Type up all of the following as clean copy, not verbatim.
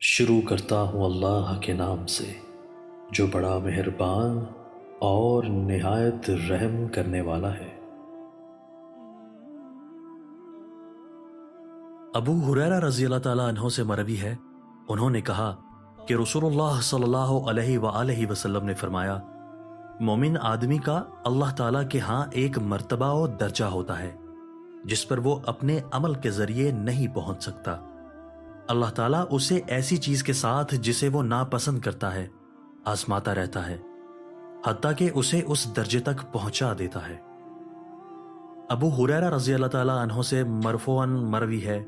شروع کرتا ہوں اللہ کے نام سے جو بڑا مہربان اور نہایت رحم کرنے والا ہے۔ ابو ہریرہ رضی اللہ تعالیٰ عنہ سے مروی ہے، انہوں نے کہا کہ رسول اللہ صلی اللہ علیہ وآلہ وسلم نے فرمایا، مومن آدمی کا اللہ تعالیٰ کے ہاں ایک مرتبہ و درجہ ہوتا ہے جس پر وہ اپنے عمل کے ذریعے نہیں پہنچ سکتا۔ اللہ تعالیٰ اسے ایسی چیز کے ساتھ جسے وہ ناپسند کرتا ہے آزماتا رہتا ہے حتیٰ کہ اسے اس درجے تک پہنچا دیتا ہے۔ ابو ہریرہ رضی اللہ تعالیٰ عنہ سے مرفوعاً مروی ہے،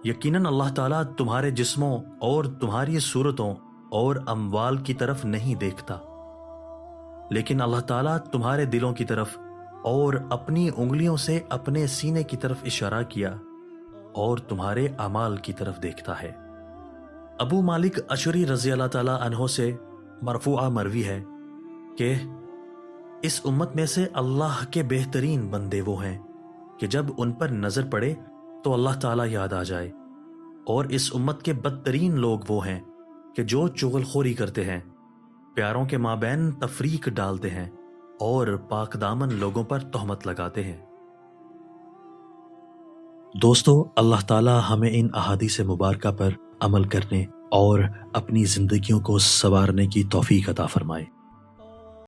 یقیناً اللہ تعالیٰ تمہارے جسموں اور تمہاری صورتوں اور اموال کی طرف نہیں دیکھتا، لیکن اللہ تعالیٰ تمہارے دلوں کی طرف اور اپنی انگلیوں سے اپنے سینے کی طرف اشارہ کیا اور تمہارے اعمال کی طرف دیکھتا ہے۔ ابو مالک اشعری رضی اللہ تعالیٰ عنہ سے مرفوعہ مروی ہے کہ اس امت میں سے اللہ کے بہترین بندے وہ ہیں کہ جب ان پر نظر پڑے تو اللہ تعالیٰ یاد آ جائے، اور اس امت کے بدترین لوگ وہ ہیں کہ جو چغل خوری کرتے ہیں، پیاروں کے مابین تفریق ڈالتے ہیں اور پاک دامن لوگوں پر تہمت لگاتے ہیں۔ دوستو، اللہ تعالیٰ ہمیں ان احادیث مبارکہ پر عمل کرنے اور اپنی زندگیوں کو سنوارنے کی توفیق عطا فرمائے۔